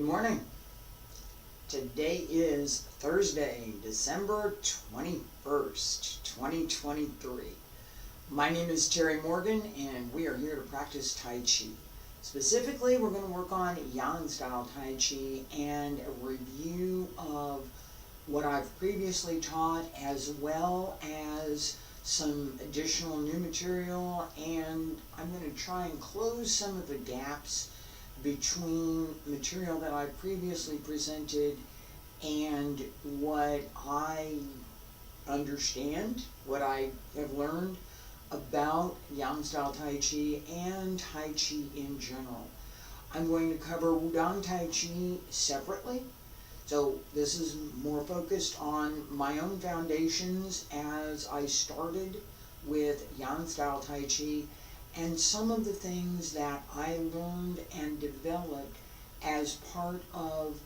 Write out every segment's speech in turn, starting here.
morning. Today is Thursday, December 21st, 2023. My name is Terry Morgan and we are here to practice Tai Chi. Specifically, we're going to work on Yang style Tai Chi and a review of what I've previously taught, as well as some additional new material, and I'm going to try and close some of the gaps between material that I previously presented and what I understand, what I have learned about Yang style Tai Chi and Tai Chi in general. I'm going to cover Wudang Tai Chi separately. So this is more focused on my own foundations as I started with Yang style Tai Chi and some of the things that I learned and developed as part of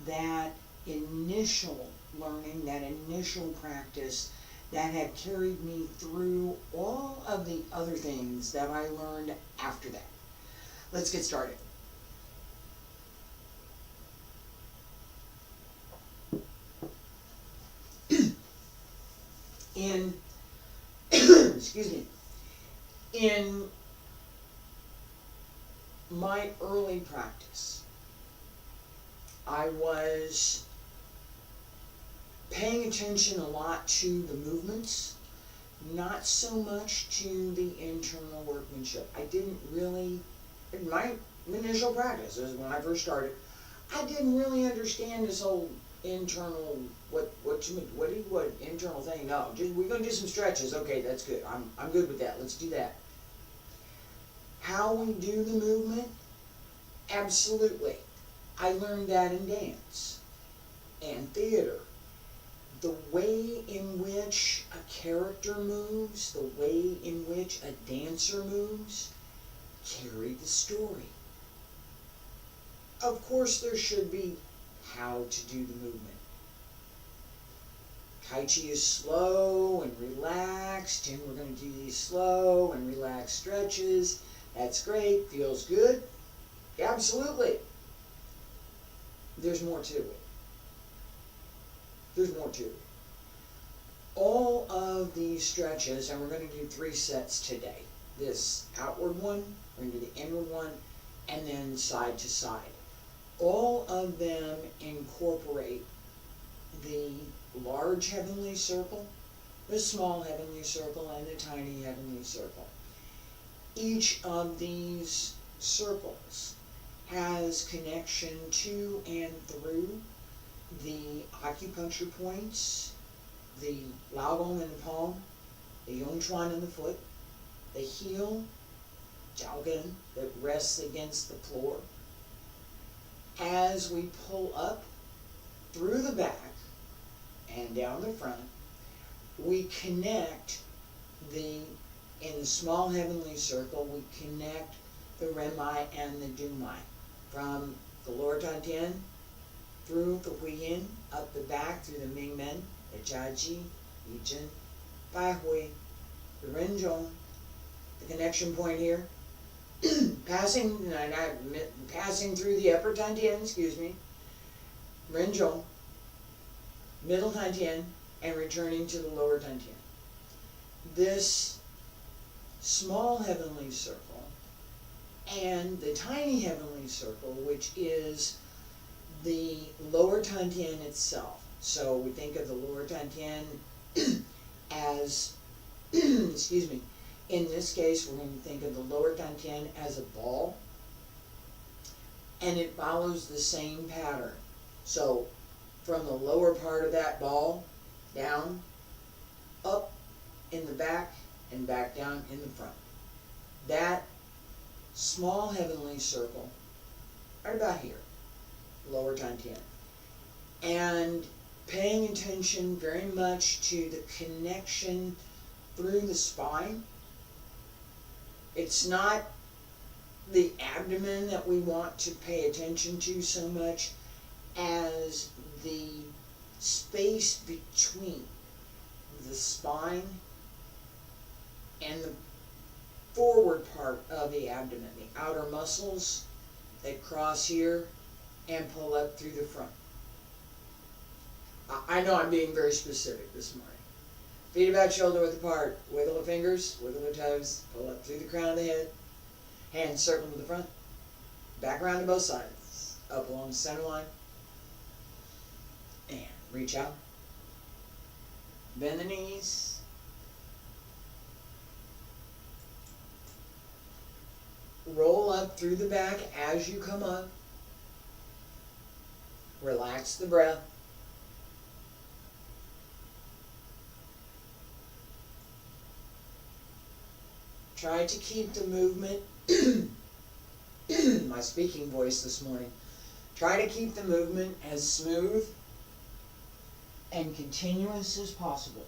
that initial learning, that initial practice that had carried me through all of the other things that I learned after that. Let's get started. Excuse me, in my early practice, I was paying attention a lot to the movements, not so much to the internal workmanship. I didn't really, in my initial practice, this is when I first started, I didn't really understand this whole internal, what internal thing. No, we're going to do some stretches. Okay, that's good. I'm good with that. Let's do that. How we do the movement? Absolutely. I learned that in dance and theater. The way in which a character moves, the way in which a dancer moves, carry the story. Of course, there should be how to do the movement. Tai Chi is slow and relaxed, and we're going to do these slow and relaxed stretches. That's great. Feels good. Absolutely. There's more to it. There's more to it. All of these stretches, and we're going to do 3 sets today. This outward one, we're going to do the inward one, and then side to side. All of them incorporate the large heavenly circle, the small heavenly circle, and the tiny heavenly circle. Each of these circles has connection to and through the acupuncture points, the Laogong in the palm, the Yongchuan in the foot, the heel, Jiaogen, that rests against the floor. As we pull up through the back and down the front, we connect in the small heavenly circle, we connect the Renmai and the Dunmai. From the lower Dantian, through the Huiyin, up the back, through the Mingmen, the Jiaji, Yijin, Baihui, the Renzhong, the connection point here, passing through the upper Dantian, Renzhong, middle Dantian, and returning to the lower Dantian. This small heavenly circle and the tiny heavenly circle, which is the lower Dantian itself. So we think of the lower Dantian as, excuse me, in this case we're going to think of the lower Dantian as a ball, and it follows the same pattern. So from the lower part of that ball, down, up in the back, and back down in the front. That small heavenly circle, right about here, lower Dantian. And paying attention very much to the connection through the spine. It's not the abdomen that we want to pay attention to so much as the space between the spine and the forward part of the abdomen, the outer muscles that cross here and pull up through the front. I know I'm being very specific this morning. Feet about shoulder width apart. Wiggle the fingers, wiggle the toes, pull up through the crown of the head. Hands circle to the front. Back around to both sides. Up along the center line. And reach out. Bend the knees. Roll up through the back as you come up. Relax the breath. Try to keep the movement, my speaking voice this morning, try to keep the movement as smooth and continuous as possible.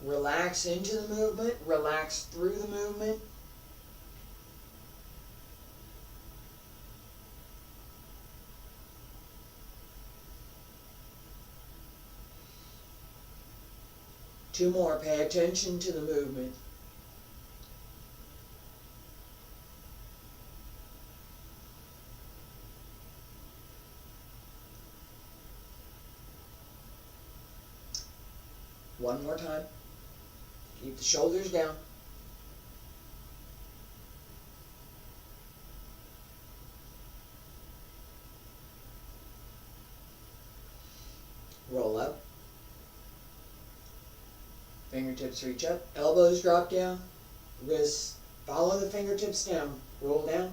Relax into the movement, relax through the movement. Two more, pay attention to the movement. One more time. Keep the shoulders down. Roll up. Fingertips reach up. Elbows drop down. Wrists follow the fingertips down. Roll down.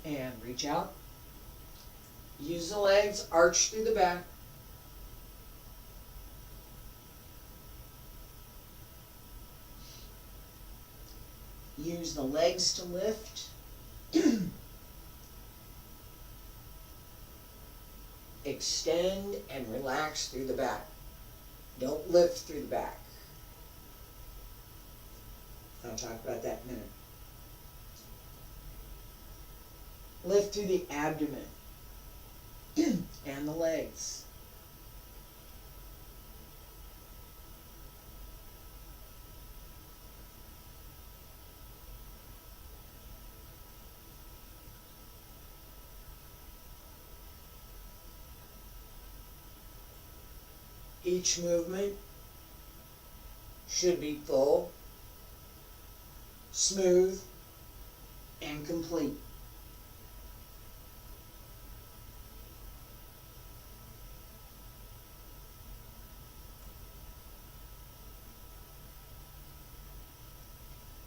And reach out. Use the legs, arch through the back. Use the legs to lift. Extend and relax through the back. Don't lift through the back. I'll talk about that in a minute. Lift through the abdomen and the legs. Each movement should be full, smooth, and complete.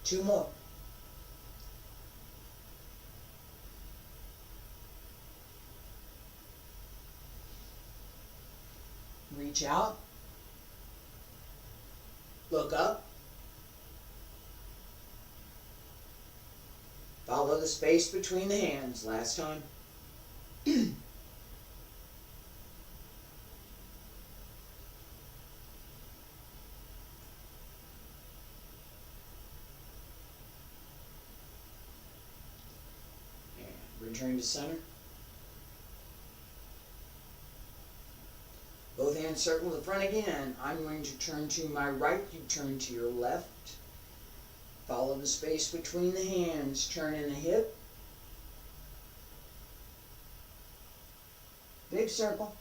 Two more. Reach out. Look up. Follow the space between the hands. Last time. And return to center. Both hands circle the front again. I'm going to turn to my right. You turn to your left. Follow the space between the hands. Turn in the hip. Big circle.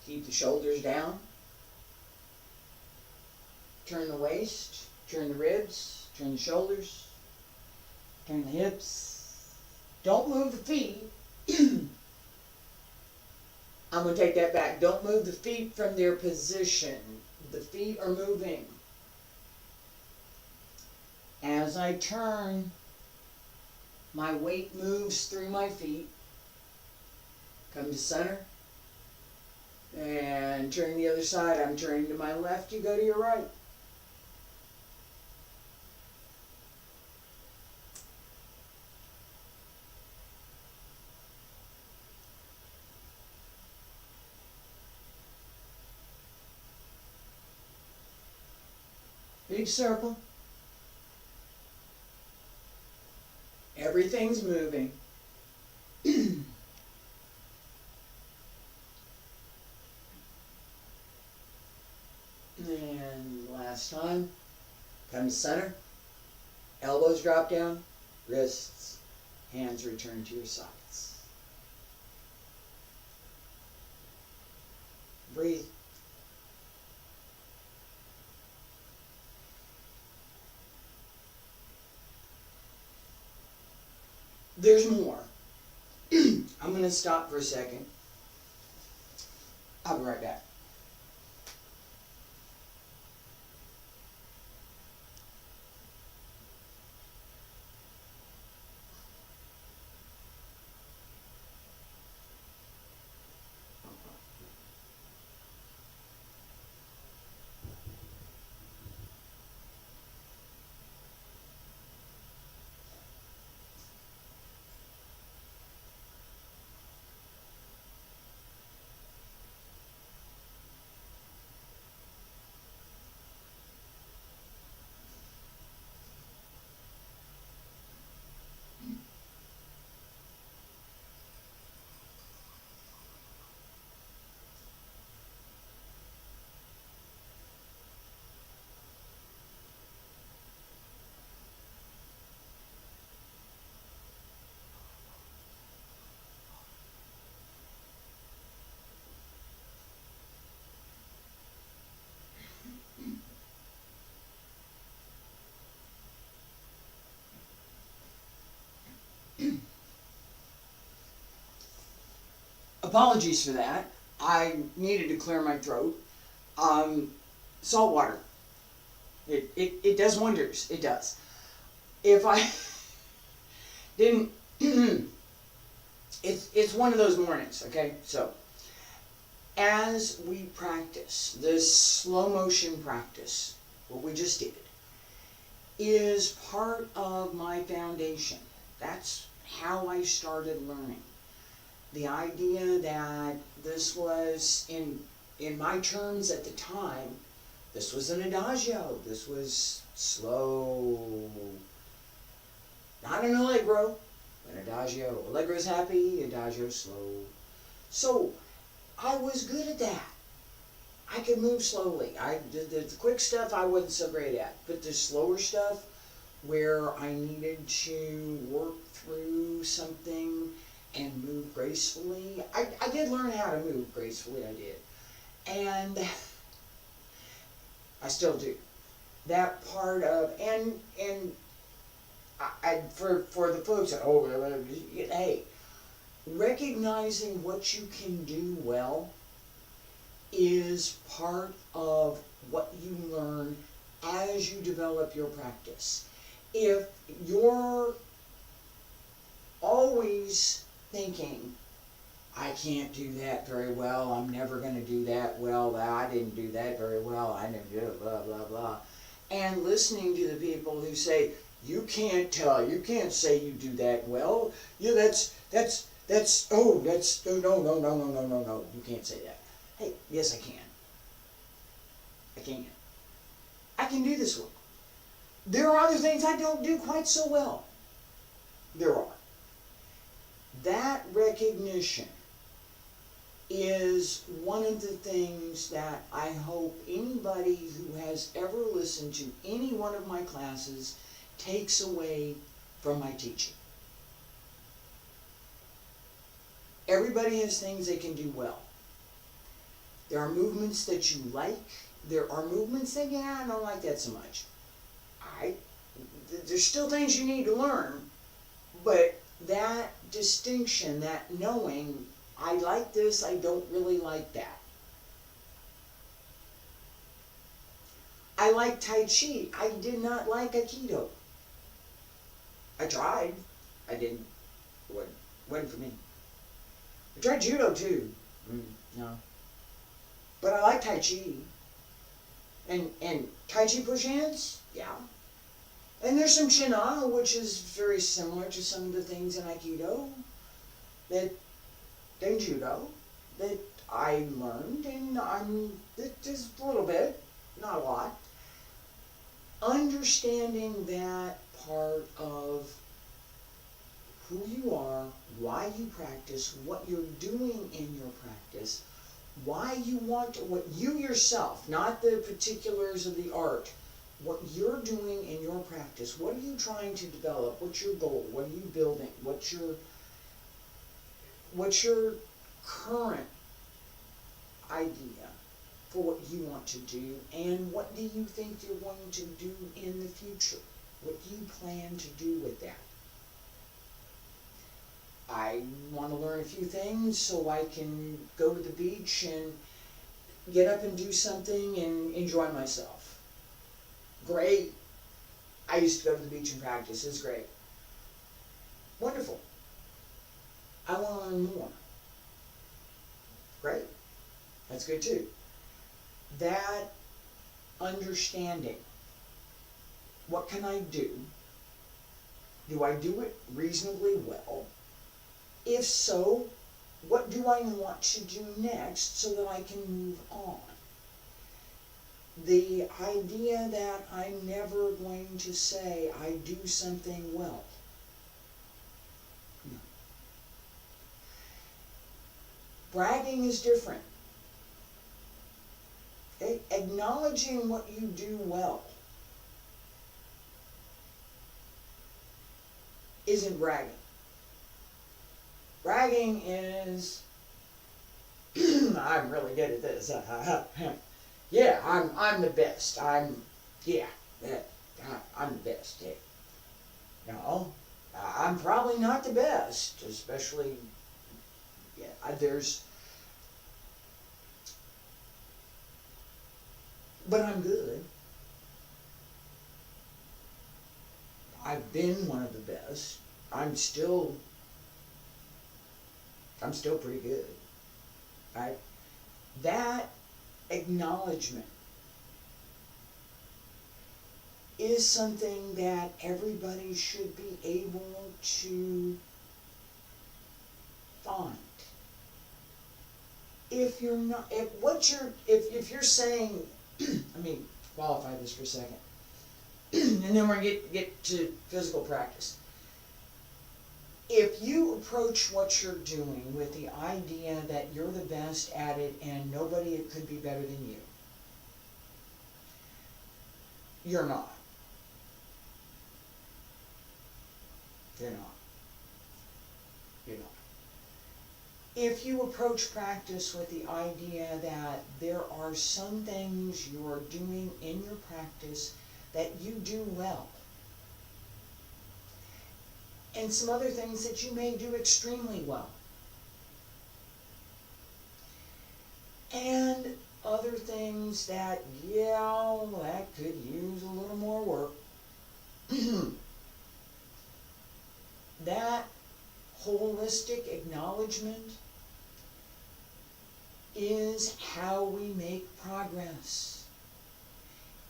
Keep the shoulders down. Turn the waist. Turn the ribs. Turn the shoulders. Turn the hips. Don't move the feet. I'm going to take that back. Don't move the feet from their position. The feet are moving. As I turn, my weight moves through my feet. Come to center. And turn the other side. I'm turning to my left. You go to your right. big circle. Everything's moving. And last time, come to center, elbows drop down, wrists, hands return to your sides. Breathe. There's more. I'm going to stop for a second. I'll be right back. Apologies for that. I needed to clear my throat. Salt water. It does wonders. It does. If I didn't, it's one of those mornings, okay? So, as we practice this slow motion practice, what we just did, is part of my foundation. That's how I started learning. The idea that this was, in my terms at the time, this was an adagio. This was slow. Not an allegro, but adagio. Allegro's happy, adagio slow. So I was good at that. I could move slowly. The quick stuff I wasn't so great at, but the slower stuff where I needed to work through something and move gracefully. I did learn how to move gracefully, I did. And I still do. That part of, and for the folks that, hey, recognizing what you can do well is part of what you learn as you develop your practice. If you're always thinking, I can't do that very well, I'm never going to do that well, I didn't do that very well, I never did it, blah, blah, blah. And listening to the people who say, you can't say you do that well, yeah, no, you can't say that. Hey, yes I can. I can do this one. There are other things I don't do quite so well. There are. That recognition is one of the things that I hope anybody who has ever listened to any one of my classes takes away from my teaching. Everybody has things they can do well. There are movements that you like. There are movements that, I don't like that so much. There's still things you need to learn, but that distinction, that knowing, I like this, I don't really like that. I like Tai Chi. I did not like Aikido. I tried. I didn't. It wasn't for me. I tried Judo too. No. But I like Tai Chi. And Tai Chi push hands? Yeah. And there's some China, which is very similar to some of the things in Aikido, and Judo, that I learned, and just a little bit, not a lot. understanding that part of who you are, why you practice, what you're doing in your practice, why you want, what you yourself, not the particulars of the art, what you're doing in your practice. What are you trying to develop? What's your goal? What are you building? What's your current idea for what you want to do, and what do you think you're going to do in the future? What do you plan to do with that? I want to learn a few things so I can go to the beach and get up and do something and enjoy myself. Great. I used to go to the beach and practice. It's great. Wonderful. I want to learn more. Great. That's good too. That understanding. What can I do? Do I do it reasonably well? If so, what do I want to do next so that I can move on? The idea that I'm never going to say I do something well. No. Bragging is different. Okay? Acknowledging what you do well isn't bragging. Bragging is, I'm really good at this. Yeah, I'm the best. I'm the best. Yeah. No, I'm probably not the best, especially, but I'm good. I've been one of the best. I'm still pretty good, right? That acknowledgement is something that everybody should be able to find. If you're not, if you're saying, let me qualify this for a second, and then we're gonna get to physical practice. If you approach what you're doing with the idea that you're the best at it and nobody could be better than you, you're not. You're not. You're not. If you approach practice with the idea that there are some things you're doing in your practice that you do well, and some other things that you may do extremely well, and other things that, that could use a little more work, that holistic acknowledgement is how we make progress.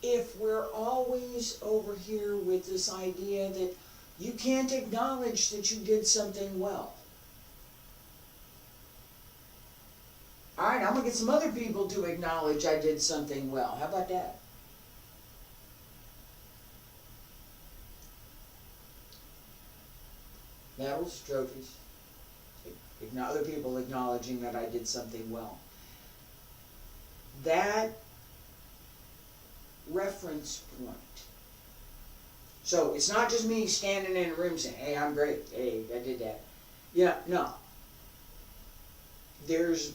If we're always over here with this idea that you can't acknowledge that you did something well. All right, I'm going to get some other people to acknowledge I did something well. How about that? Medals, trophies. Other people acknowledging that I did something well. That reference point. So it's not just me standing in a room saying, hey, I'm great. Hey, I did that. Yeah, no. There's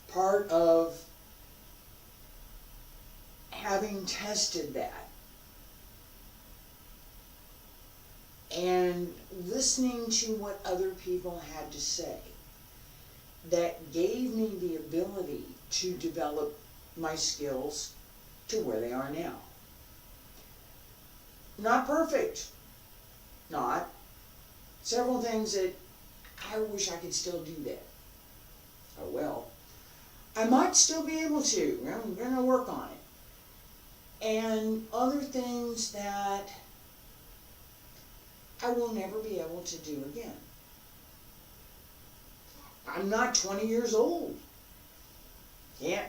part of having tested that and listening to what other people had to say that gave me the ability to develop my skills to where they are now. Not perfect. Not. Several things that I wish I could still do that. Oh well. I might still be able to. I'm going to work on it. And other things that I will never be able to do again. I'm not 20 years old. Yeah.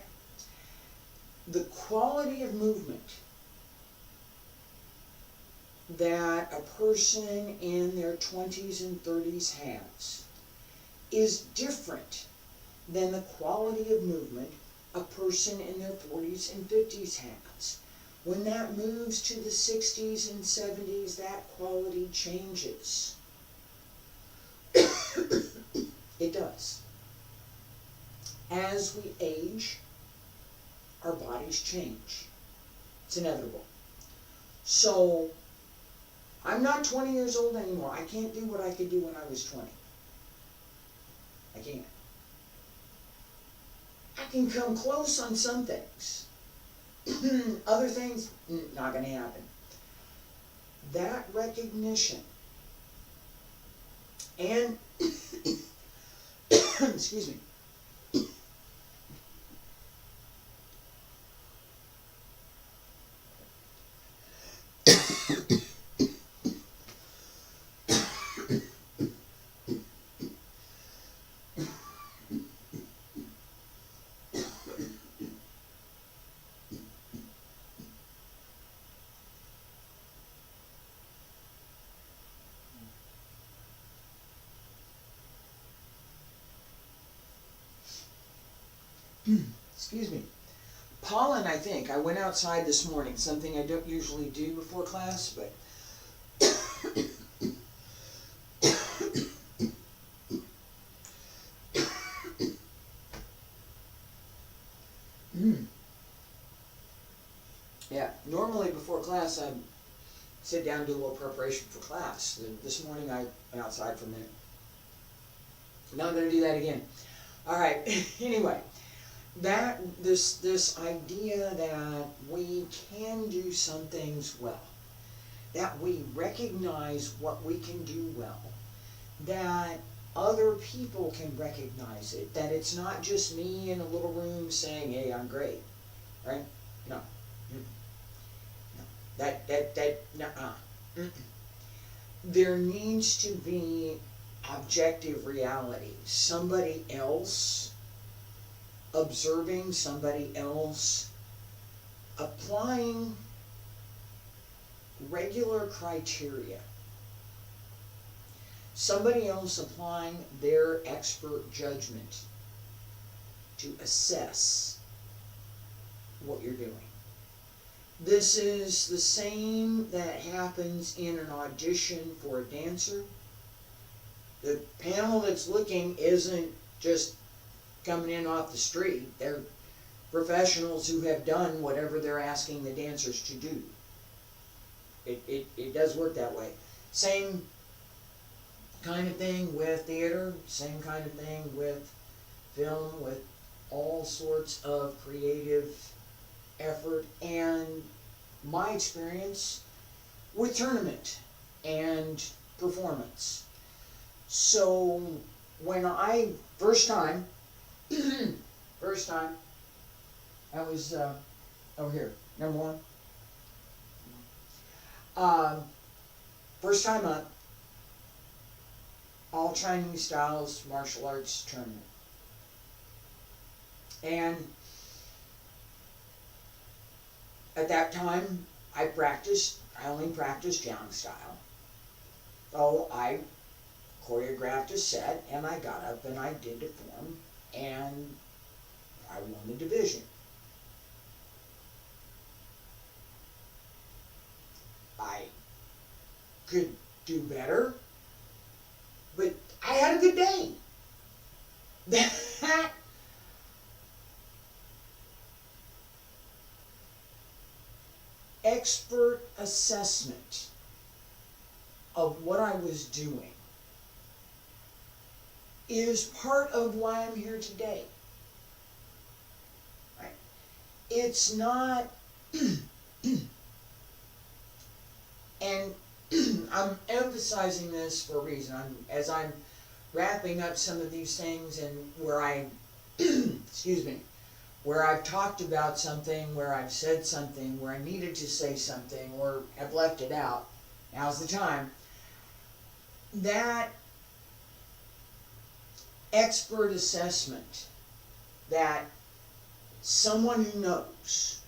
The quality of movement that a person in their 20s and 30s has is different than the quality of movement a person in their 40s and 50s has. When that moves to the 60s and 70s, that quality changes. It does. As we age, our bodies change. It's inevitable. So, I'm not 20 years old anymore. I can't do what I could do when I was 20. I can't. I can come close on some things. Other things, not going to happen. That recognition and, excuse me, excuse me, pollen, I think. I went outside this morning, something I don't usually do before class, but yeah, normally before class I sit down and do a little preparation for class. This morning I went outside for a minute. Now I'm going to do that again. All right, anyway. This idea that we can do some things well, that we recognize what we can do well, that other people can recognize it, that it's not just me in a little room saying, hey, I'm great, right? No. No. There needs to be objective reality. Somebody else observing, somebody else applying regular criteria, somebody else applying their expert judgment to assess what you're doing. This is the same that happens in an audition for a dancer. The panel that's looking isn't just coming in off the street. They're professionals who have done whatever they're asking the dancers to do. It does work that way. Same kind of thing with theater, same kind of thing with film, with all sorts of creative effort, and my experience with tournament and performance. So when I first time I was over here, number one. First time up, all Chinese styles martial arts tournament. And at that time, I only practiced Yang style. So I choreographed a set, and I got up and I did the form, and I won the division. I could do better, but I had a good day. That expert assessment of what I was doing is part of why I'm here today. Right? It's not, and I'm emphasizing this for a reason. As I'm wrapping up some of these things, and where I, excuse me, where I've talked about something, where I've said something, where I needed to say something, or have left it out, now's the time. That expert assessment, that someone who knows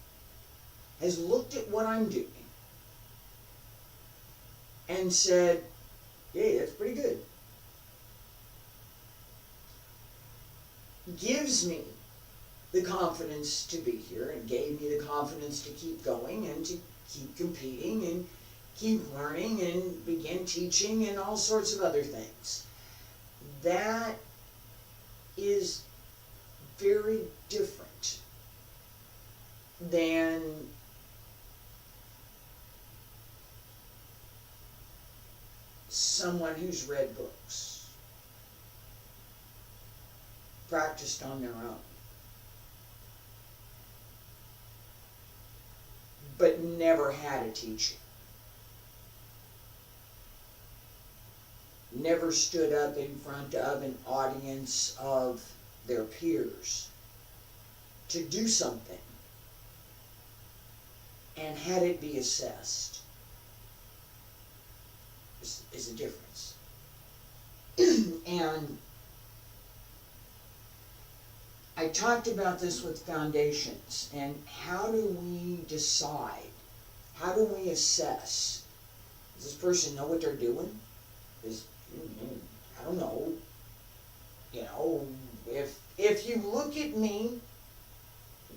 has looked at what I'm doing and said, "Hey, that's pretty good." Gives me the confidence to be here, and gave me the confidence to keep going and to keep competing and keep learning and begin teaching and all sorts of other things. That is very different than someone who's read books, practiced on their own, but never had a teacher. Never stood up in front of an audience of their peers to do something and had it be assessed. Is a difference. And I talked about this with foundations, and how do we decide? How do we assess? Does this person know what they're doing? I don't know. You know, if you look at me,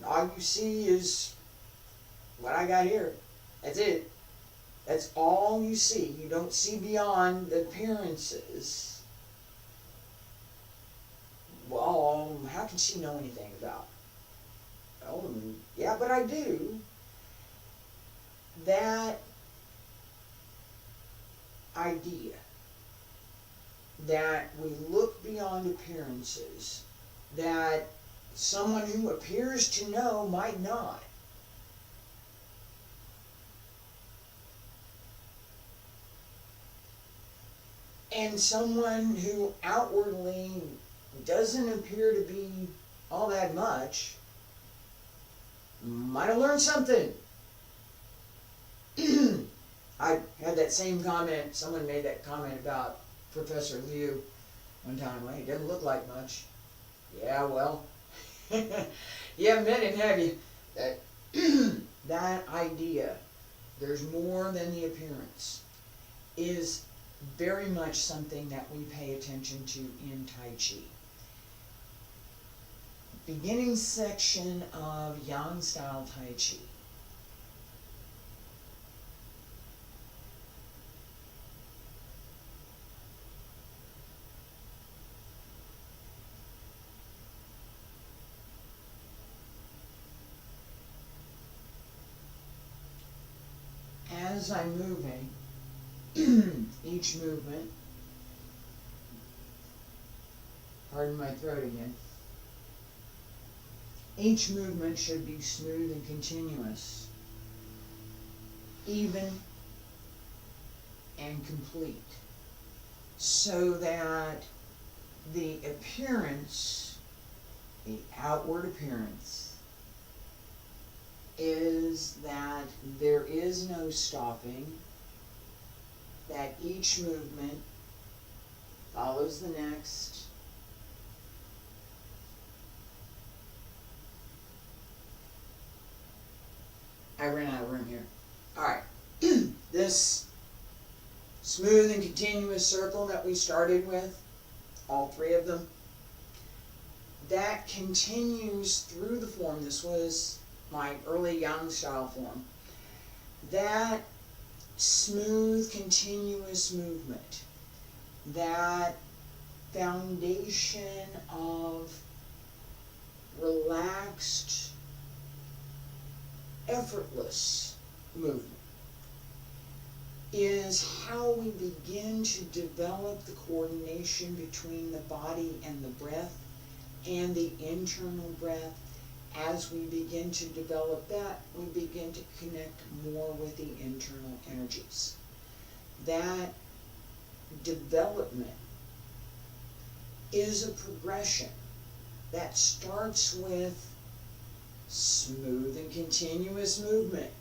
all you see is what I got here. That's it. That's all you see. You don't see beyond the appearances. Well, how can she know anything about it? Oh, yeah, but I do. That idea that we look beyond appearances, that someone who appears to know might not. And someone who outwardly doesn't appear to be all that much might have learned something. I had that same comment, someone made that comment about Professor Liu one time. Well, he doesn't look like much. Yeah, well, you haven't met him, have you? That idea, there's more than the appearance, is very much something that we pay attention to in Tai Chi. Beginning section of Yang style Tai Chi. As I'm moving, each movement, pardon my throat again, each movement should be smooth and continuous, even and complete, so that the appearance, the outward appearance, is that there is no stopping, that each movement follows the next. I ran out of room here. Alright, this smooth and continuous circle that we started with, all three of them, that continues through the form. This was my early Yang style form. That smooth, continuous movement, that foundation of relaxed, effortless movement, is how we begin to develop the coordination between the body and the breath, and the internal breath. As we begin to develop that, we begin to connect more with the internal energies. That development is a progression that starts with smooth and continuous movement.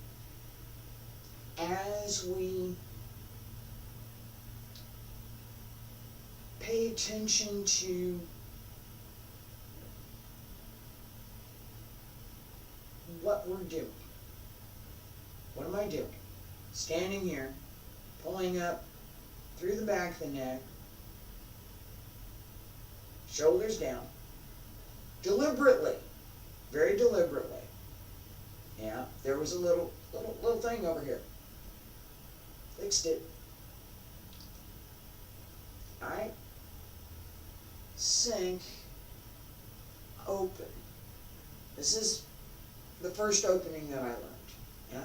As we pay attention to what we're doing. What am I doing? Standing here, pulling up through the back of the neck, shoulders down, deliberately, very deliberately. Yeah, there was a little thing over here. Fixed it. Alright. Sink. Open. This is the first opening that I learned. Yeah.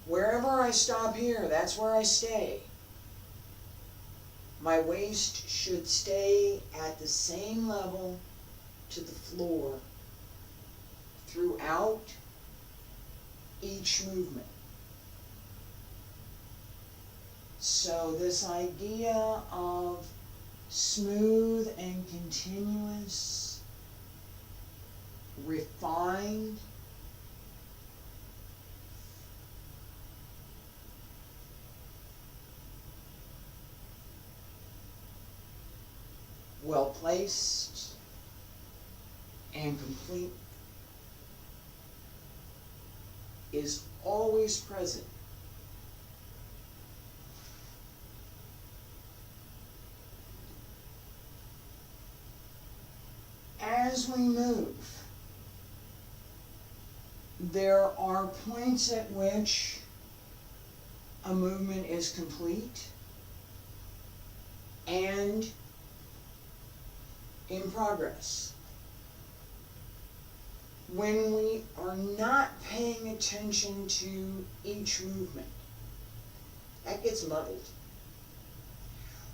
Wherever I stop here, that's where I stay. My waist should stay at the same level to the floor throughout each movement. So this idea of smooth and continuous, refined, well placed, and complete is always present. As we move, there are points at which a movement is complete and in progress. When we are not paying attention to each movement, that gets muddled.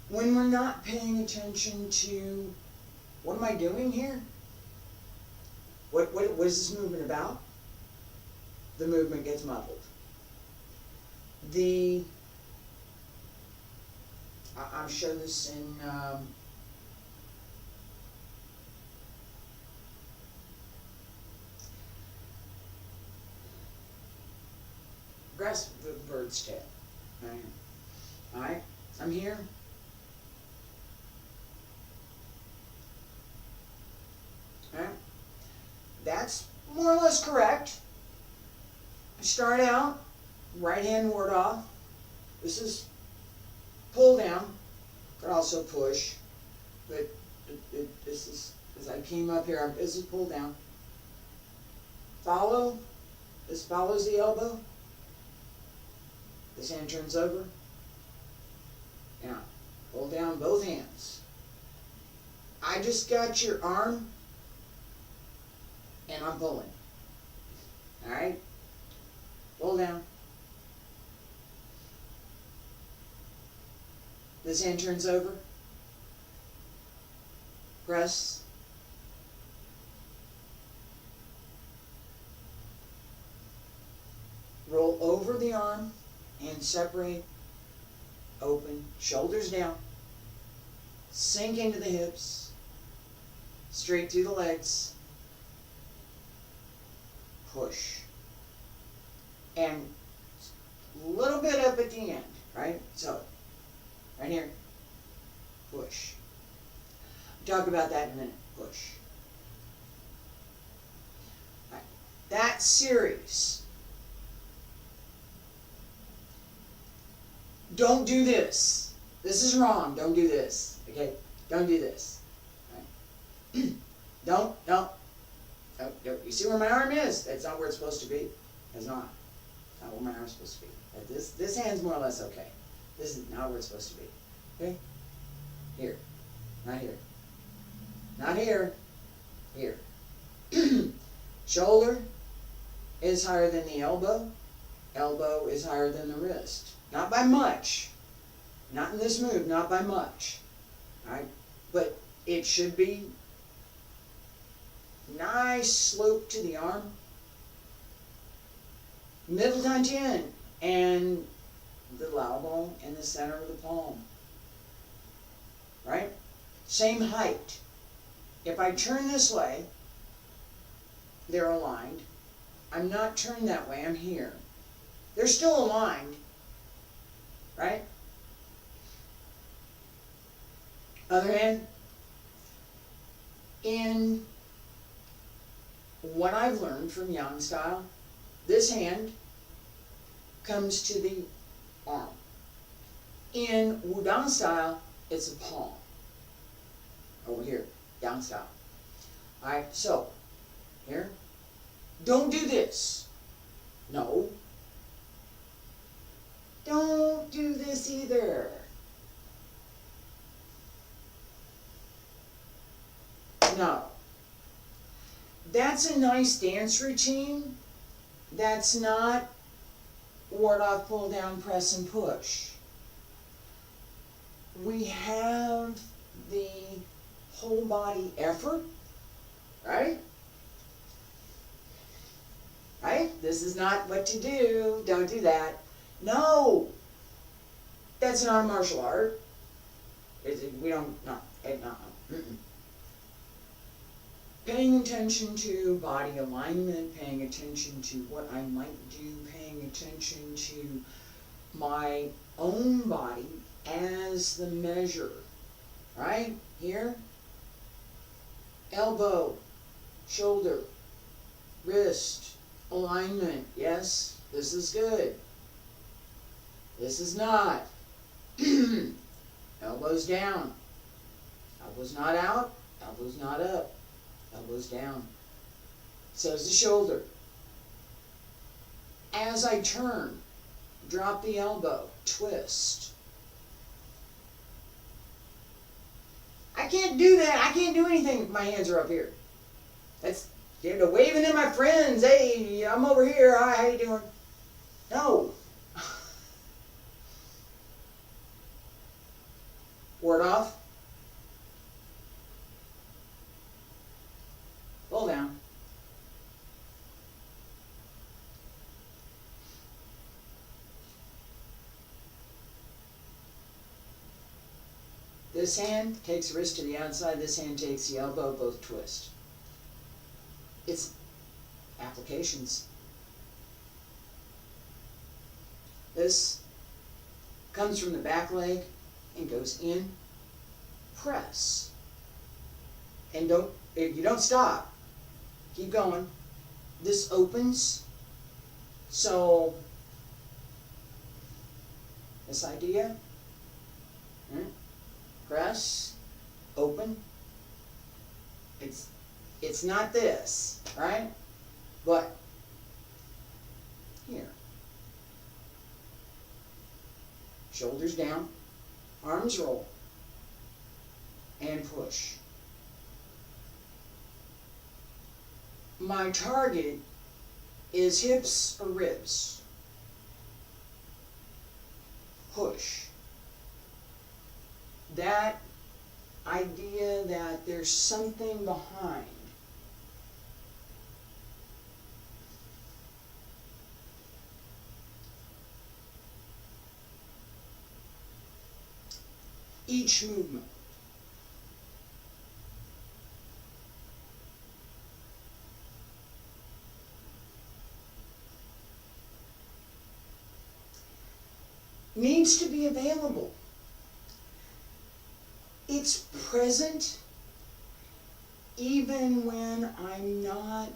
When we're not paying attention to, what am I doing here? What is this movement about? The movement gets muddled. I'll show this in grasp the bird's tail. Alright, I'm here. Alright, that's more or less correct. I start out, right hand ward off. This is pull down, but also push. But this is, as I came up here, this is pull down. Follow, this follows the elbow. This hand turns over. Now, pull down both hands. I just got your arm, and I'm pulling. Alright? Pull down. This hand turns over. Press. Roll over the arm and separate, open, shoulders down. Sink into the hips. Straight through the legs. Push. And a little bit up at the end, right? So, right here, push. Talk about that in a minute. Push. Right. That series. Don't do this. This is wrong. Don't do this. Okay? Don't do this. Right. Don't. You see where my arm is? That's not where it's supposed to be. It's not. Not where my arm's supposed to be. This hand's more or less okay. This is not where it's supposed to be. Okay? Here. Not here. Not here. Here. Shoulder is higher than the elbow. Elbow is higher than the wrist. Not by much. Not in this move, not by much. Alright? But it should be nice slope to the arm. Middle touch in, and the elbow in the center of the palm. Right? Same height. If I turn this way, they're aligned. I'm not turned that way, I'm here. They're still aligned. Right? Other hand. In what I've learned from Yang style, this hand comes to the arm. In Wudang style, it's a palm. Over here, Yang style. Alright, so, here. Don't do this. No. Don't do this either. No. That's a nice dance routine. That's not ward off, pull down, press, and push. We have the whole body effort, right? Right? This is not what to do. Don't do that. No. That's not a martial art. We don't, no. Mm-mm. Paying attention to body alignment, paying attention to what I might do, paying attention to my own body as the measure, right? Here, elbow, shoulder, wrist, alignment. Yes, this is good. This is not. Elbows down. Elbows not out, elbows not up. Elbows down. So is the shoulder. As I turn, drop the elbow, twist. I can't do that. I can't do anything if my hands are up here. That's, you know, waving at my friends. Hey, I'm over here. Hi, how you doing? No. Ward off. Pull down. This hand takes the wrist to the outside, this hand takes the elbow, both twist. It's applications. This comes from the back leg and goes in, press. And you don't stop. Keep going. This opens. So, this idea, press, open. It's not this, right? But here. Shoulders down, arms roll, and push. My target is hips or ribs. Push. That idea that there's something behind. Each movement. Needs to be available. It's present even when I'm not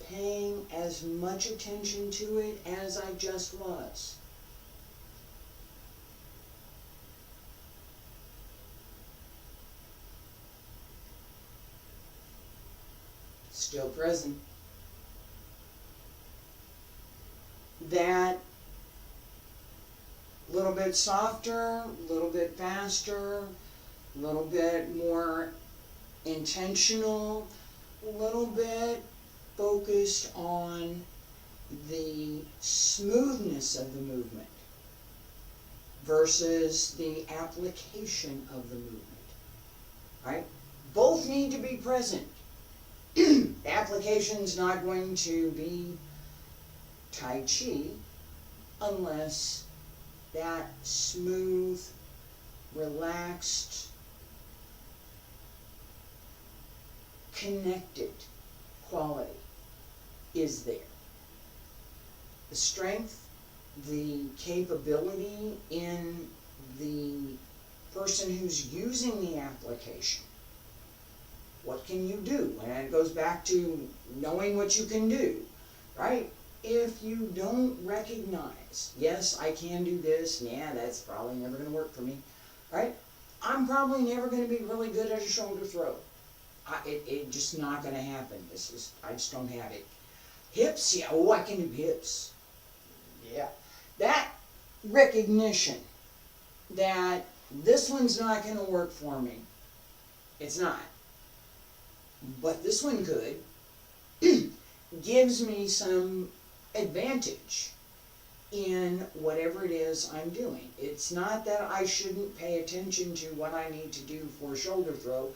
paying as much attention to it as I just was. Still present. That little bit softer, a little bit faster, a little bit more intentional, a little bit focused on the smoothness of the movement versus the application of the movement, right? Both need to be present. The application's not going to be Tai Chi unless that smooth, relaxed, connected quality is there. The strength, the capability in the person who's using the application. What can you do? And it goes back to knowing what you can do, right? if you don't recognize, yes, I can do this, yeah, that's probably never going to work for me, right? I'm probably never going to be really good at a shoulder throw. It's just not going to happen. I just don't have it. Hips, yeah, oh, I can do hips. Yeah. That recognition that this one's not going to work for me. It's not. But this one could. Gives me some advantage in whatever it is I'm doing. It's not that I shouldn't pay attention to what I need to do for a shoulder throw.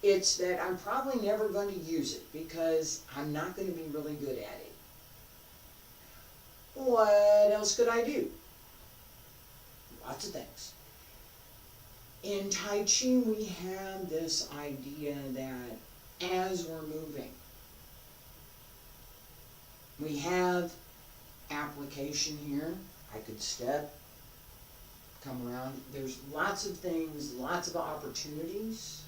It's that I'm probably never going to use it because I'm not going to be really good at it. What else could I do? Lots of things. In Tai Chi, we have this idea that as we're moving, we have application here. I could step, come around. There's lots of things, lots of opportunities.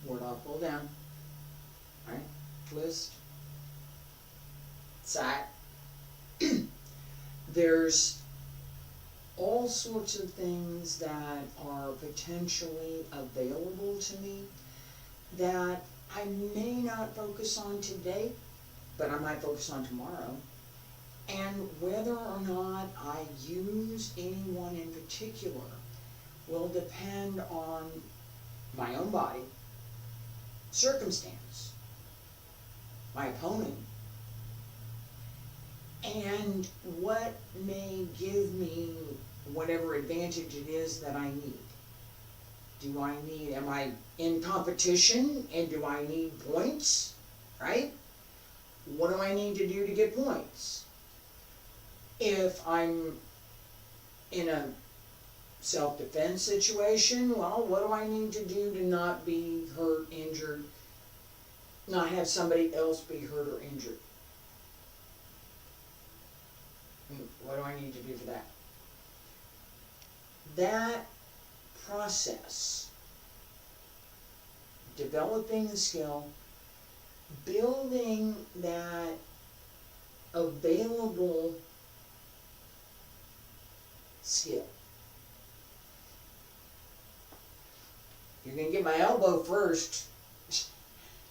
Ward off, pull down. Alright, twist, side. There's all sorts of things that are potentially available to me that I may not focus on today, but I might focus on tomorrow. And whether or not I use any one in particular will depend on my own body, circumstance, my opponent, and what may give me whatever advantage it is that I need. Am I in competition and do I need points, right? What do I need to do to get points? If I'm in a self-defense situation, well, what do I need to do to not be hurt, injured, not have somebody else be hurt or injured? What do I need to do for that? That process, developing the skill, building that available skill. You're going to get my elbow first.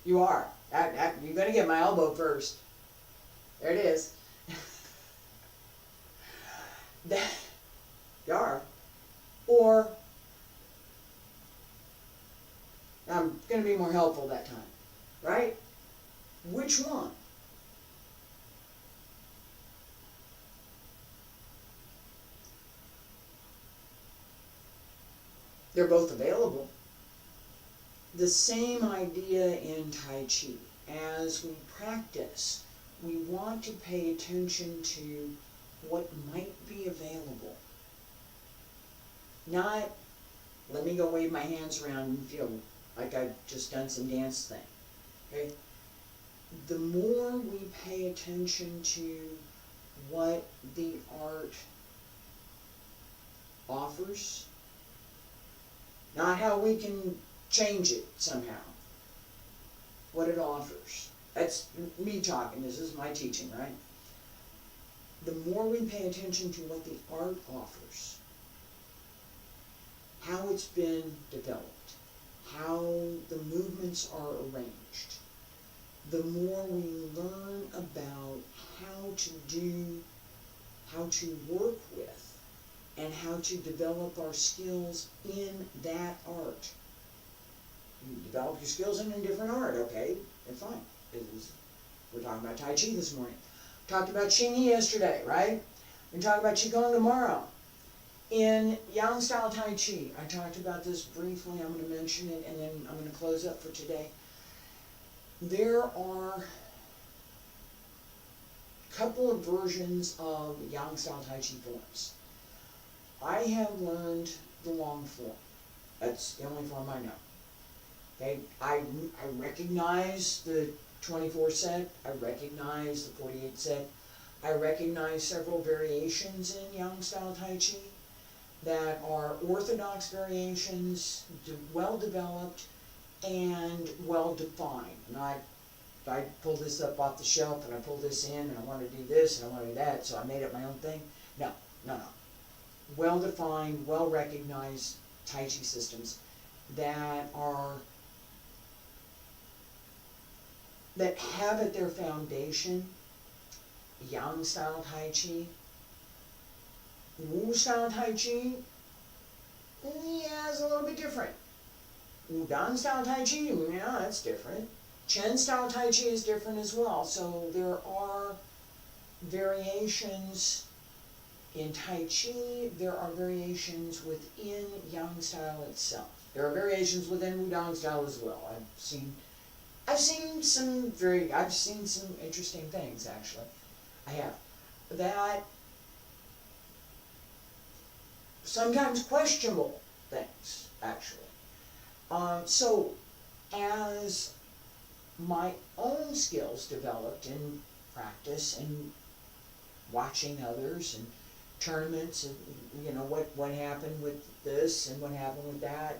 You are. You're going to get my elbow first. There it is. You are. Or, I'm going to be more helpful that time. Right? Which one? They're both available. The same idea in Tai Chi. As we practice, we want to pay attention to what might be available. Not, let me go wave my hands around and feel like I've just done some dance thing. Okay? The more we pay attention to what the art offers, not how we can change it somehow, what it offers. That's me talking, this is my teaching, right? The more we pay attention to what the art offers, how it's been developed, how the movements are arranged, the more we learn about how to do, how to work with, and how to develop our skills in that art. You develop your skills in a different art, okay, then fine. We're talking about Tai Chi this morning. Talked about Xingyi yesterday, right? We're talking about Qigong tomorrow. In Yang style Tai Chi, I talked about this briefly. I'm going to mention it and then I'm going to close up for today. There are a couple of versions of Yang style Tai Chi forms. I have learned the long form. That's the only form I know. Okay, I recognize the 24 set, I recognize the 48 set, I recognize several variations in Yang style Tai Chi that are orthodox variations, well developed and well defined, not I pull this up off the shelf and I pull this in and I want to do this and I want to do that, so I made up my own thing. No, no, no. Well-defined, well-recognized Taiji systems that have at their foundation Yang style Tai Chi. Wu style Tai Chi, yeah, it's a little bit different. Wudang style Tai Chi, yeah, that's different. Chen style Tai Chi is different as well. So there are variations in Tai Chi, there are variations within Yang style itself. There are variations within Wudang style as well. I've seen some interesting things, actually. I have. That sometimes questionable things, actually. So as my own skills developed in practice and watching others and tournaments and, you know, what happened with this and what happened with that,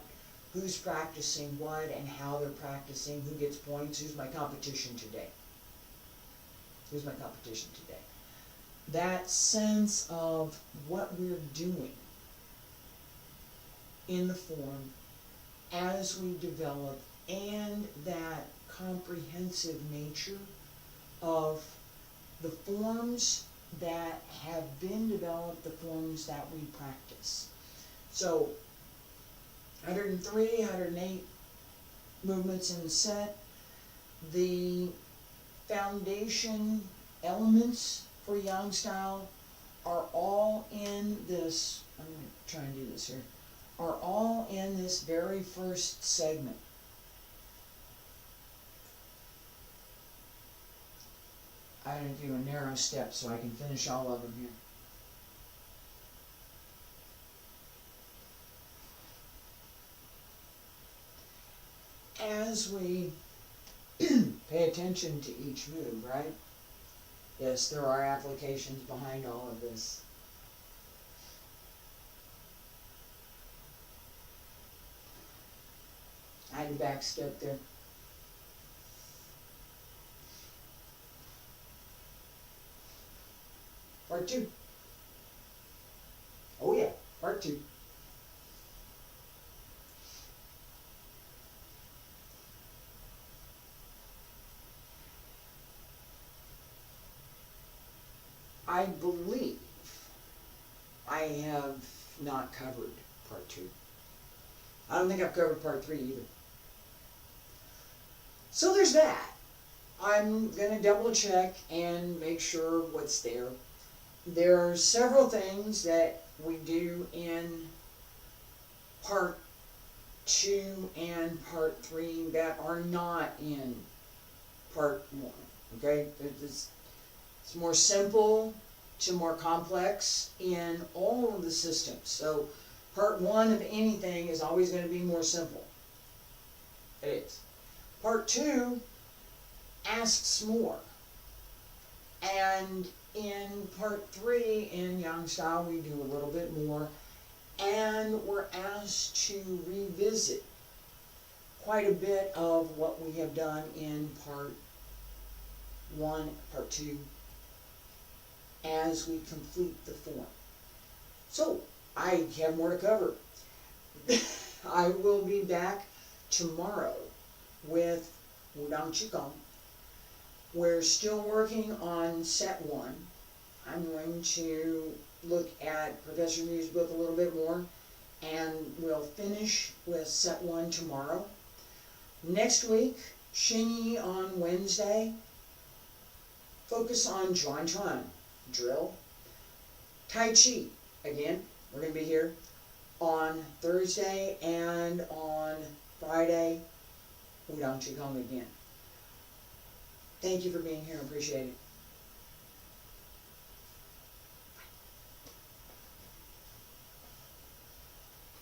who's practicing what and how they're practicing, who gets points, who's my competition today. Who's my competition today? That sense of what we're doing in the form as we develop, and that comprehensive nature of the forms that have been developed, the forms that we practice. So 103, 108 movements in the set. The foundation elements for Yang style are all in this, I'm going to try and do this here, are all in this very first segment. I'm going to do a narrow step so I can finish all of them here. As we pay attention to each move, right? Yes, there are applications behind all of this. I had to back step there. Part 2. Oh yeah, part 2. I believe I have not covered part 2. I don't think I've covered part 3 either. So there's that. I'm going to double check and make sure what's there. There are several things that we do in part 2 and part 3 that are not in part 1. Okay? It's more simple to more complex in all of the systems. So part 1 of anything is always going to be more simple. It is. Part 2 asks more. And in part 3 in Yang style we do a little bit more, and we're asked to revisit quite a bit of what we have done in part 1, part 2, as we complete the form. So I have more to cover. I will be back tomorrow with Wudang Qigong. We're still working on set 1. I'm going to look at Professor Mu's book a little bit more, and we'll finish with set 1 tomorrow. Next week, Xingyi on Wednesday. Focus on Chuan Chuan, drill. Tai Chi, again, we're going to be here on Thursday, and on Friday, Wudang Qigong again. Thank you for being here. I appreciate it.